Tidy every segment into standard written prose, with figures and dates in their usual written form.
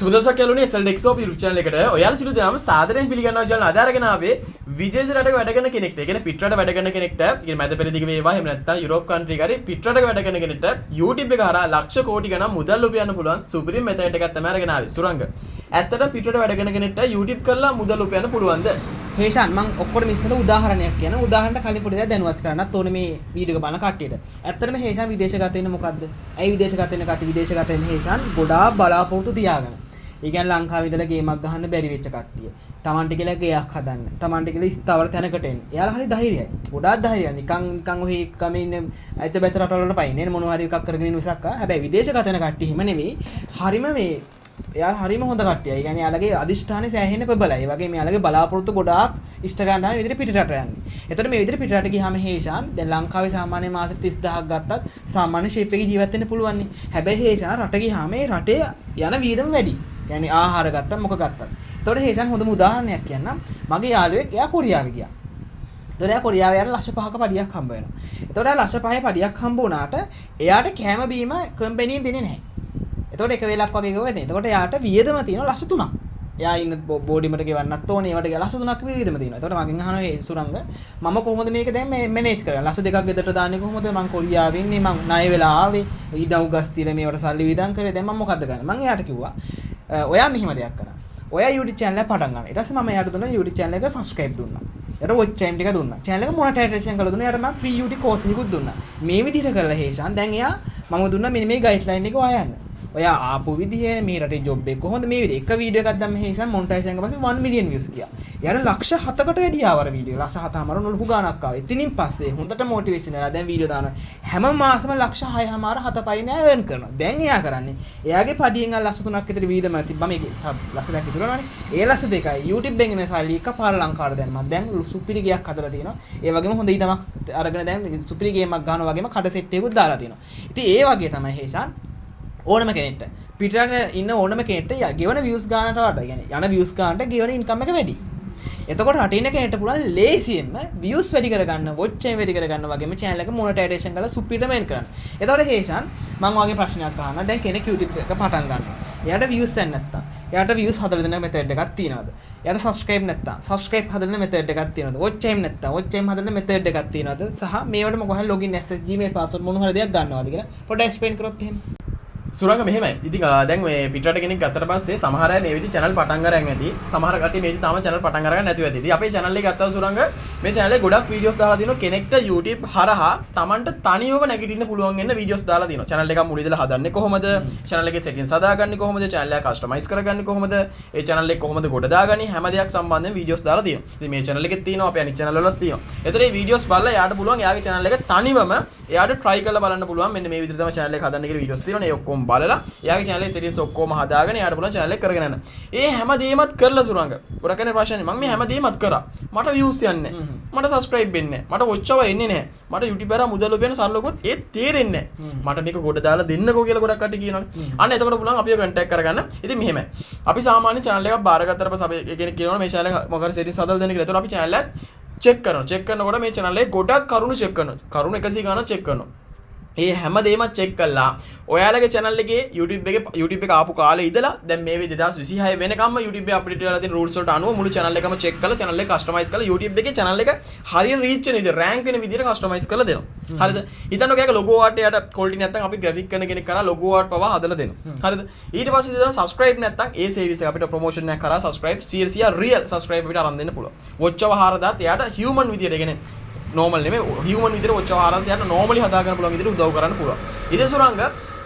සුබදසක් යාළුවනේ SLDexO YouTube channel එකට ඔයාලා සිදු දෙනාම සාදරයෙන් පිළිගන්නවා channel අද අරගෙන ආවේ විදේශ රටක වැඩ කරන කෙනෙක්ට. ඒ කියන්නේ පිට රට වැඩ කරන කෙනෙක්ට, ඒ කියන්නේ මැද පෙරදිග වේවා එහෙම නැත්නම් යුරෝප් කන්ට්‍රි එකේ පිට රටක වැඩ කරන කෙනෙක්ට YouTube එක හරහා ලක්ෂ කෝටි ගණන් මුදල් උපයන්න පුළුවන් සුපිරිම මෙතඩ් එකක් තමයි අරගෙන ආවේ. සුරංග. ඇත්තට පිට රට වැඩ කරන කෙනෙක්ට YouTube කරලා මුදල් උපයන්න පුළුවන්ද? හේෂාන් මම ඔක්කොටම ඉස්සෙල්ලා උදාහරණයක් කියන උදාහරණයක් කලින් පොඩි දෙයක් දැනුවත් කරන්නත් ඕනේ මේ වීඩියෝ එක බලන කට්ටියට. ඇත්තටම හේෂාන් විදේශගත වෙන්නේ මොකද්ද? ඇයි විදේශගත වෙන කට්ටිය විදේශගත වෙන්නේ හේෂාන් ගොඩාක් බලාපොරොත්තු තියාගෙන. ඒ කියන්නේ ලංකාවේ ඉඳලා ගේමක් ගහන්න බැරි වෙච්ච කට්ටිය. Tamanට කියලා ගේයක් හදන්න. Tamanට කියලා ස්ථාවර තැනකට එන්න. එයාලා හරි ධෛර්යයි. ගොඩාක් ධෛර්යයි. නිකන් ඔහි ගමේ ඉන්න ඇත බැත රටවල වලට පයින්නේ මොනවා හරි එකක් කරගෙන ඉන්න මිසක් හැබැයි විදේශගත වෙන කට්ටිය හිම නෙවෙයි. හරිම මේ එයාලා හරිම හොඳ කට්ටියයි. ඒ කියන්නේ එයාලගේ අදිෂ්ඨානේ සෑහෙන ප්‍රබලයි. ඒ වගේ මෙයාලගේ බලාපොරොත්තු ගොඩාක් ඉෂ්ට ගන්න තමයි විදිහට පිට රට යන්නේ. එතකොට මේ විදිහට පිට රට ගියාම හේෂාන් දැන් ලංකාවේ සාමාන්‍ය මාසෙට 30000ක් ගත්තත් සාමාන්‍ය ෂේප් එකේ ජීවත් වෙන්න පුළුවන් නේ. හැබැයි හේෂාන් රට ගියාම මේ රටේ යන වියදම වැඩි. කියන්නේ ආහාර ගත්තා මොක ගත්තා. එතකොට හේෂාන් හොඳම උදාහරණයක් කියන්නම්. මගේ යාළුවෙක් එයා කොරියාවේ ගියා. එතකොට එයා කොරියාවේ යන ලක්ෂ 5ක පඩියක් හම්බ වෙනවා. එතකොට එයා ලක්ෂ 5 පඩියක් හම්බ වුණාට එයාට කැම බීම කම්පැනියෙන් දෙන්නේ නැහැ. එතකොට එක වෙලක් වගේ ගිහුවා ඉතින්. එතකොට එයාට වියදම තියෙනවා ලක්ෂ 3ක්. එයා ඉන්න බෝඩිමට ගෙවන්නත් ඕනේ. ඒවට ලක්ෂ 3ක් වියදම තියෙනවා. එතකොට මගෙන් අහනවා ඒ සුරංග මම කොහොමද මේක දැන් මැනේජ් කරන්නේ? ලක්ෂ 2ක් ගෙදරට දාන්නේ කොහොමද? මං කොරියාවේ ඉන්නේ. මං ණය වෙලා ආවේ. ඊඩව් ගස් තියලා මේවට සල්ලි වියදම් කරේ. දැන් මම මොකද්ද කරන්නේ? මං එයාට කිව්වා ඔයා මෙහිම දෙයක් කරා. ඔයා YouTube channel එක පටන් ගන්න. ඊට පස්සේ මම එයාට දුන්නා YouTube channel එක subscribe දුන්නා. එයාට watch time ටික දුන්නා. channel එක monetization කරලා දුන්නා. එයාට මම free YouTube course එකකුත් දුන්නා. මේ විදිහට කරලා හේෂාන් දැන් එයා මම දුන්නා මෙන්න මේ guideline එක ඔයා යන්න. ඔයා ආපු විදිහ මේ රටේ ජොබ් එක කොහොමද මේ විදිහ එක වීඩියෝ එකක් දැම්ම හේෂන් මොනිටයිසේෂන් එක පස්සේ 1 මිලියන් views ගියා. යාර ලක්ෂ 7කට වැඩි ආවර වීඩියෝ. ලක්ෂ 7මාර ලොකු ගාණක් ආවා. ඉතින් පස්සේ හොඳට මොටිවේෂන් වෙලා දැන් වීඩියෝ දානවා. හැම මාසෙම ලක්ෂ 6මාර 7 පයි නෑ earn කරනවා. දැන් එයා කරන්නේ එයාගේ පඩියෙන් ලක්ෂ 3ක් විතර වීදම තිබ්බා මේකේ ලක්ෂ 2ක් විතරනේ. ඒ ලක්ෂ 2යි YouTube එකෙන් එන සල්ලි එකපාර ලංකාවට දැම්මා. දැන් සුපිරි ගයක් හදලා තියෙනවා. ඒ වගේම හොඳ ඊටමක් අරගෙන දැන් සුපිරි ගේමක් ගන්නවා වගේම කඩ සෙට් එකකුත් දාලා තියෙනවා. ඉතින් ඒ වගේ තමයි හේෂාන් ඕනම කෙනෙක්ට පිටරට ඉන්න ඕනම කෙනෙක්ට ගෙවන views ගන්නට වඩා يعني යන views ගන්නට ගෙවන income එක වැඩි. එතකොට රට ඉන්න කෙනෙක්ට පුළුවන් ලේසියෙන්ම views වැඩි කරගන්න, watch time වැඩි කරගන්න වගේම channel එක monetization කරලා සුපිරිට මේන් කරන්න. එතකොට හේෂාන් මම වගේ ප්‍රශ්නයක් අහනවා. දැන් කෙනෙක් YouTube එක පටන් ගන්නවා. එයාට views එන්නේ නැත්තම්. එයාට views හදලා දෙන method එකක් තියෙනවද? එයාට subscribe නැත්තම් subscribe හදලා දෙන method එකක් තියෙනවද? watch time නැත්තම් watch time හදලා දෙන method එකක් තියෙනවද? සහ මේවට මොකක්ද login access Gmail password මොන හරි දෙයක් ගන්නවද කියලා පොඩ්ඩක් explain කරොත් එහෙම. සුරංග මෙහෙමයි. ඉතින් දැන් මේ පිටරට කෙනෙක් ගත්තට පස්සේ සමහර අය මේ විදි channel පටන් අරන් ඇති. සමහර කට්ටිය මේ විදි තාම channel පටන් අරගෙන නැතිව ඇති. ඉතින් අපේ channel එක ගත්තා සුරංග මේ channel එකේ ගොඩක් videos දාලා දිනවා. කෙනෙක්ට YouTube හරහා Tamanට තනියම නැගිටින්න පුළුවන් වෙන videos දාලා දිනවා. channel එකක් මුල ඉඳලා හදන්නේ කොහොමද? channel එකේ settings හදාගන්නේ කොහොමද? channel එක customize කරගන්නේ කොහොමද? ඒ channel එක කොහොමද ගොඩ දාගන්නේ? හැම දෙයක් සම්බන්ධයෙන් videos දාලා දිනවා. ඉතින් මේ channel එකෙත් තියෙනවා අපේ අනිත් channel වලත් තියෙනවා. ඒතර මේ videos බලලා එයාට පුළුවන් එයාගේ channel එක තනිවම එයාට try කරලා බලන්න පුළුවන්. මෙන්න මේ විදිහට තමයි channel එක හදන්න කියලා videos තියෙනවා. ඒ ඔක්කොම බලලා එයාගේ channel එකේ settings ඔක්කොම හදාගෙන එයාට පුළුවන් channel එක කරගෙන යන්න. ඒ හැම දෙයක්මත් කරලා සුරංග. ගොඩක් කෙනෙක් ප්‍රශ්නේ මම මේ හැම දෙයක්මත් කරා. මට views යන්නේ නැහැ. මට subscribe වෙන්නේ නැහැ. මට watch hour එන්නේ නැහැ. මට YouTube එක මුදල් උපයන සරලකොත් ඒ තේරෙන්නේ නැහැ. මට මේක ගොඩ දාලා දෙන්නකෝ කියලා ගොඩක් කට්ටිය කියනවනේ. අන්න එතකොට පුළුවන් අපිව contact කරගන්න. ඉතින් මෙහෙමයි. අපි සාමාන්‍ය channel එකක් බාරගත්තට පස්සේ අපි කෙනෙක් කියනවනේ මේ channel එක මොකද settings හදලා දෙන්න කියලා. එතකොට අපි channel එක check කරනවා. check කරනකොට මේ channel එකේ ගොඩක් කරුණු check කරනවා. කරුණු 100 ගණන් check කරනවා. ඒ හැම දෙයක්ම check කළා. ඔයාලගේ channel එකේ YouTube එක ආපු කාලේ ඉඳලා දැන් මේ 2026 වෙනකම්ම YouTube එකේ අප්ඩේට් වෙලා තියෙන rules වලට අනුව මුළු channel එකම check කරලා channel එක customize කරලා YouTube එකේ channel එක හරියට reach වෙන විදිහට rank වෙන විදිහට customize කරලා දෙනවා. හරිද? හිතන්නකෝ ඒක logo art එයාට quality නැත්නම් අපි graphic කරන කෙනෙක් කරා logo art පවා හදලා දෙනවා. හරිද? ඊට පස්සේ ඉතින් subscribe නැත්නම් ඒ service එක අපිට promotion එකක් කරා subscribe real subscribe අපිට අරන් දෙන්න පුළුවන්. watch hour 4000 එයාට human විදිහට කියන්නේ normal නෙමෙයි human විදිහට watch hour 4000 එයාට normally හදා ගන්න පුළුවන් විදිහට උදව් කරන්න පුළුවන්. ඉතින් සුරංග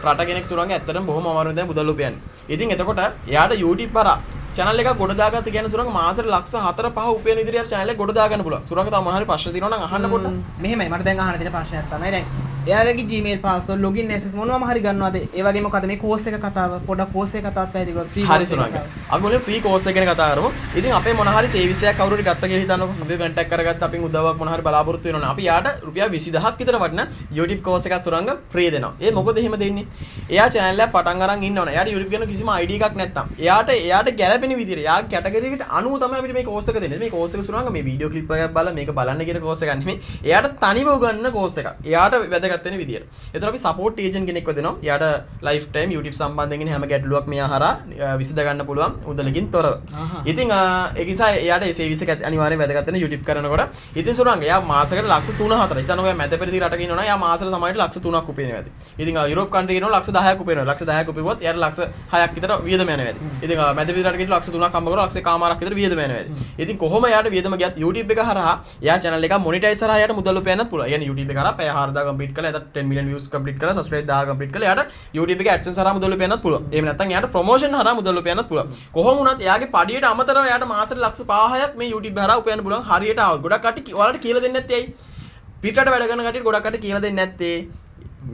රට කෙනෙක් සුරංග ඇත්තටම බොහොම අමාරුවෙන් දැන් මුදල් උපයන්නේ. ඉතින් එතකොට එයාට YouTube කරා channel එක ගොඩ දාගත්ත කියන්නේ සුරංග මාසෙට ලක්ෂ 4-5 උපයන විදිහට යාට channel එක ගොඩ දාගන්න පුළුවන්. සුරංග තව මොන හරි ප්‍රශ්න තියෙනවා නම් අහන්න පොඩ්ඩක්. මෙහෙමයි මට දැන් අහන්න තියෙන ප්‍රශ්නයක් තමයි දැන් එයාලගේ Gmail password login access මොනවම හරි ගන්නවද? ඒ වගේම මොකද මේ course එක කතාව පොඩ්ඩක් course එක කතාවත් පැහැදිලි කරලා free හරි සුරංග. අපි මොලේ free course එක ගැන කතා කරමු. ඉතින් අපේ මොන හරි service එකක් කවුරු හරි ගත්ත කියලා හිතන්නකො. අපි contact කරගත්ත අපින් උදව්වක් මොන හරි බලාපොරොත්තු වෙනවනේ. අපි යාට රුපියල් 20000ක් විතර වටින YouTube course එකක් සුරංග free දෙනවා. ඒ මොකද එහෙම දෙන්නේ? එයා channel එක පටන් අරන් ඉන්නවනේ. එයාට YouTube ගැන කිසිම ID එකක් නැත්තම්. එයාට ගැළපෙන විදිහට එයා category එකට අනුව තමයි අපිට මේ course එක දෙන්නේ. මේ course එක සුරංග මේ video clip එකක් බලලා මේක බලන්න කියන course එකක් නෙමෙයි. එයාට තනිව උගන්වන course එකක්. එයාට වැදගත් ගත්ත වෙන විදියට. ඒතර අපි සපෝට් ඒජන්ට් කෙනෙක්ව දෙනවා. එයාට ලයිෆ් ටයිම් YouTube සම්බන්ධයෙන් හැම ගැටලුවක් මෙයා හරහා විසඳ ගන්න පුළුවන් උදලකින් තොරව. ඉතින් ඒක නිසා එයාට ඒ සර්විස් එක අනිවාර්යයෙන් වැදගත් වෙන YouTube කරනකොට. ඉතින් සුරංග එයා මාසෙකට ලක්ෂ 3-4. ඉතින් ඔය මැද පෙරදි රටක ඉන්නවනම් එයා මාසෙට සමහරට ලක්ෂ 3ක් උපයනවා ඇති. ඉතින් යුරෝප් කන්ට්‍රි කියනවා ලක්ෂ 10ක් උපයනවා. ලක්ෂ 10ක් උපයුවොත් එයාට ලක්ෂ 6ක් විතර වියදම යනවා ඇති. ඉතින් මැද පෙරදි රටක ඉන්න ලක්ෂ 3ක් හම්බ කරලා ලක්ෂ 1.5ක් විතර වියදම යනවා ඇති. ඉතින් කොහොම එයාට වියදම ගියත් YouTube එක හරහා එයා channel එක මොනිටයිස් කරලා එයාට මුදල් උපයන්නත් පුළුවන්. يعني YouTube එක හරහා පැය 4000 කම්ප්ලීට් කරලා එයාට 10 million views කම්ප්ලීට් කරලා subscribe 1000 කම්ප්ලීට් කරලා එයාට YouTube එක AdSense හරහා මුදල් උපයන්නත් පුළුවන්. එහෙම නැත්නම් එයාට promotion හරහා මුදල් උපයන්නත් පුළුවන්. කොහොම වුණත් එයාගේ පඩියට අමතරව එයාට මාසෙට ලක්ෂ 5000ක් මේ YouTube හරහා උපයන්න පුළුවන්. හරියට ආවොත් ගොඩක් කට්ටිය ඔයාලට කියලා දෙන්නේ නැත්තේ ඇයි? පිටරට වැඩ කරන කට්ටියට ගොඩක් කට්ටිය කියලා දෙන්නේ නැත්තේ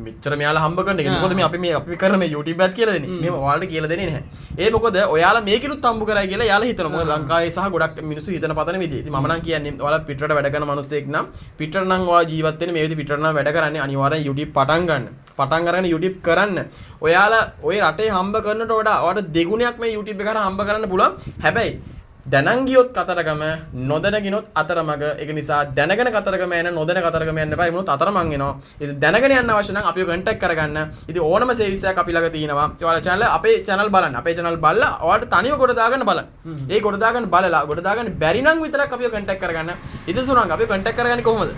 මෙච්චර මෙයාලා හම්බ කරන එක. මොකද මේ අපි කරන මේ YouTube එකත් කියලා දෙන්නේ. මේ ඔයාලට කියලා දෙන්නේ නැහැ. ඒ මොකද ඔයාලා මේකිනුත් හම්බ කරයි කියලා එයාලා හිතනවා. මොකද ලංකාවේ සහ ගොඩක් මිනිස්සු හිතන පතන විදිය. ඉතින් මම නම් කියන්නේ ඔයාලා පිටරට වැඩ කරන මිනිස්සෙක් නම් පිටර නම් ඔයා ජීවත් වෙන්නේ මේ විදිහ පිටර නම් වැඩ කරන්නේ අනිවාර්යෙන් YouTube පටන් ගන්න. පටන් අරගෙන YouTube කරන්න. ඔයාලා ওই රටේ හම්බ කරනට වඩා ඔයාලට දෙගුණයක් මේ YouTube එක කරා හම්බ කරන්න පුළුවන්. හැබැයි දැනන් ගියොත් කතරගම නොදැන ගිනොත් අතරමඟ. ඒක නිසා දැනගෙන කතරගම යන නොදැන කතරගම යන්න එපා. ඒ වුණොත් අතරමං වෙනවා. ඉතින් දැනගෙන යන්න අවශ්‍ය නම් අපිව contact කරගන්න. ඉතින් ඕනම සර්විස් එකක් අපි ළඟ තියෙනවා. ඔයාලා channel අපේ channel බලන්න. අපේ channel බලලා ඔයාලට තනියම කොට දාගන්න බලන්න. ඒ කොට දාගන්න බලලා කොට දාගන්න බැරි නම් විතරක් අපිව contact කරගන්න. ඉතින් සුරංග අපිව contact කරගන්නේ කොහොමද?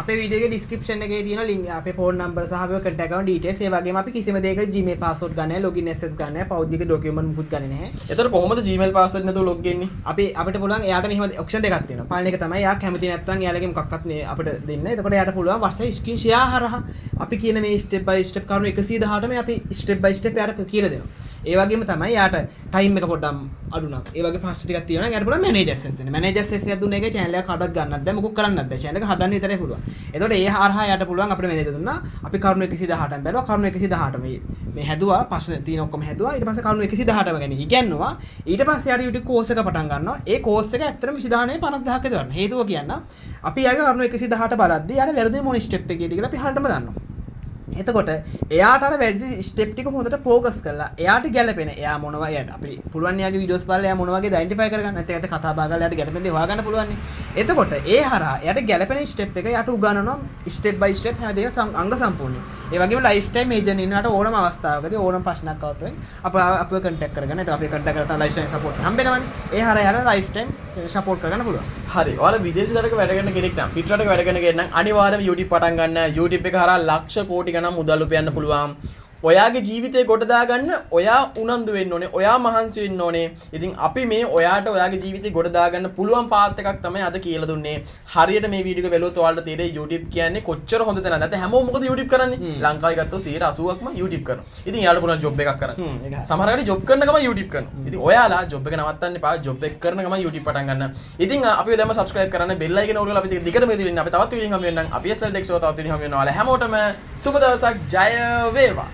අපේ වීඩියෝ එකේ description එකේ තියෙන link අපේ phone number සහ අපේ contact account details ඒ වගේම අපි කිසිම දෙයකට Gmail password ගන්න නැහැ, login access ගන්න නැහැ, පෞද්ගලික document මුකුත් ගන්නේ නැහැ. එතකොට කොහොමද Gmail password නැතුව log වෙන්නේ? අපිට පුළුවන් එයාට මෙහෙම ඔප්ෂන් දෙකක් තියෙනවා. පළවෙනි එක තමයි එයා කැමති නැත්නම් එයාලගේ මොකක්වත් මේ අපිට දෙන්න. එතකොට එයාට පුළුවන් WhatsApp screen share හරහා අපි කියන මේ step by step කරුණු 118 මේ අපි step by step එයාට කියලා දෙනවා. ඒ වගේම තමයි එයාට time එක පොඩ්ඩක් අඩු නම් ඒ වගේ ප්‍රශ්න ටිකක් තියෙනවා නම් එයාට පුළුවන් manager access දෙන්න. manager access එකක් දුන්න එකේ channel එක කාටවත් ගන්නත් බෑ, මොකුත් කරන්නත් බෑ. channel එක හදන්න විතරයි පුළුවන්. එතකොට ඒ හරහා එයාට පුළුවන් අපිට manager දුන්නා. අපි කරුණු 118න් බැලුවා. කරුණු 118 මේ හැදුවා. ප්‍රශ්න තියෙන ඔක්කොම හැදුවා. ඊට පස්සේ කරුණු 118ම ගැන ඉගෙනනවා. ඊට පස්සේ යාට YouTube course එක පටන් ගන්නවා. ඒ course එක ඇත්තටම 29000 50000ක් විතර ගන්න. හේතුව කියන්න අපි යාගේ කරුණු 118 බලද්දී යාට වැරදි මොන ස්ටෙප් එකේද කියලා අපි හරියටම දන්නවා. එතකොට එයාට අර වැරදි ස්ටෙප් ටික හොඳට ફોකස් කරලා එයාට ගැළපෙන එයා මොනවා එයාට අපි පුළුවන් යාගේ වීඩියෝස් බලලා එයා මොන වගේ ඩයිඩෙන්ටිෆයි කරගන්න නැත්නම් එයාට කතා බහ කරලා එයාට ගැළපෙන දේ හොයාගන්න පුළුවන් නේ. එතකොට ඒ හරහා එයාට ගැළපෙන ස්ටෙප් එක එයාට උගන්වනවා ස්ටෙප් බයි ස්ටෙප් හැමදේම අංග සම්පූර්ණයි. ඒ වගේම ලයිෆ් ටයිම් ඒජන්ට් ඉන්නවට ඕනම අවස්ථාවකදී ඕනම ප්‍රශ්නයක් આવත් අපිව කන්ටැක්ට් කරගන්න. ඒක අපිව කන්ටැක්ට් කරලා ලයිෆ් ටයිම් සපෝට් හම්බෙනවනේ. ඒ හරහා එයාට ලයිෆ් ටයිම් සපෝට් කරගන්න පුළුවන්. හරි. ඔයාලා විදේශ රටක වැඩ කරන කෙනෙක් නම් පිට රටක වැඩ කරන කෙනෙක් නම් අනිවාර්යයෙන්ම YouTube පටන් ගන්න. YouTube එක හරහා ලක්ෂ කෝටි ගණන් මුදල් උපයන්න පුළුවන්. ඔයාගේ ජීවිතේ කොට දාගන්න ඔයා උනන්දු වෙන්න ඕනේ. ඔයා මහන්සි වෙන්න ඕනේ. ඉතින් අපි මේ ඔයාට ඔයාගේ ජීවිතේ කොට දාගන්න පුළුවන් පාත් එකක් තමයි අද කියලා දුන්නේ. හරියට මේ වීඩියෝ එක බැලුවොත් ඔයාලට තේරෙයි YouTube කියන්නේ කොච්චර හොඳ තැනක්ද. නැත්නම් හැමෝම මොකද YouTube කරන්නේ? ලංකාවේ ගත්තොත් 80%ක්ම YouTube කරනවා. ඉතින් යාළුවා පුළුවන් ජොබ් එකක් කරන්න. සමහර අය ජොබ් කරන ගමන් YouTube කරනවා. ඉතින් ඔයාලා ජොබ් එක නවත්තන්න එපා. ජොබ් එක කරන ගමන් YouTube පටන් ගන්න. ඉතින් අපි දැම්ම subscribe කරන්න, bell icon එක ඔයාලා අපි දිගටම ඉදිරියෙන් අපි තවත් වීඩියෝ හම් වෙනනම් අපි SL Dex තවත් වීඩියෝ හම් වෙනවා. ඔයාලා හැමෝටම සුබ දවසක්. ජය වේවා.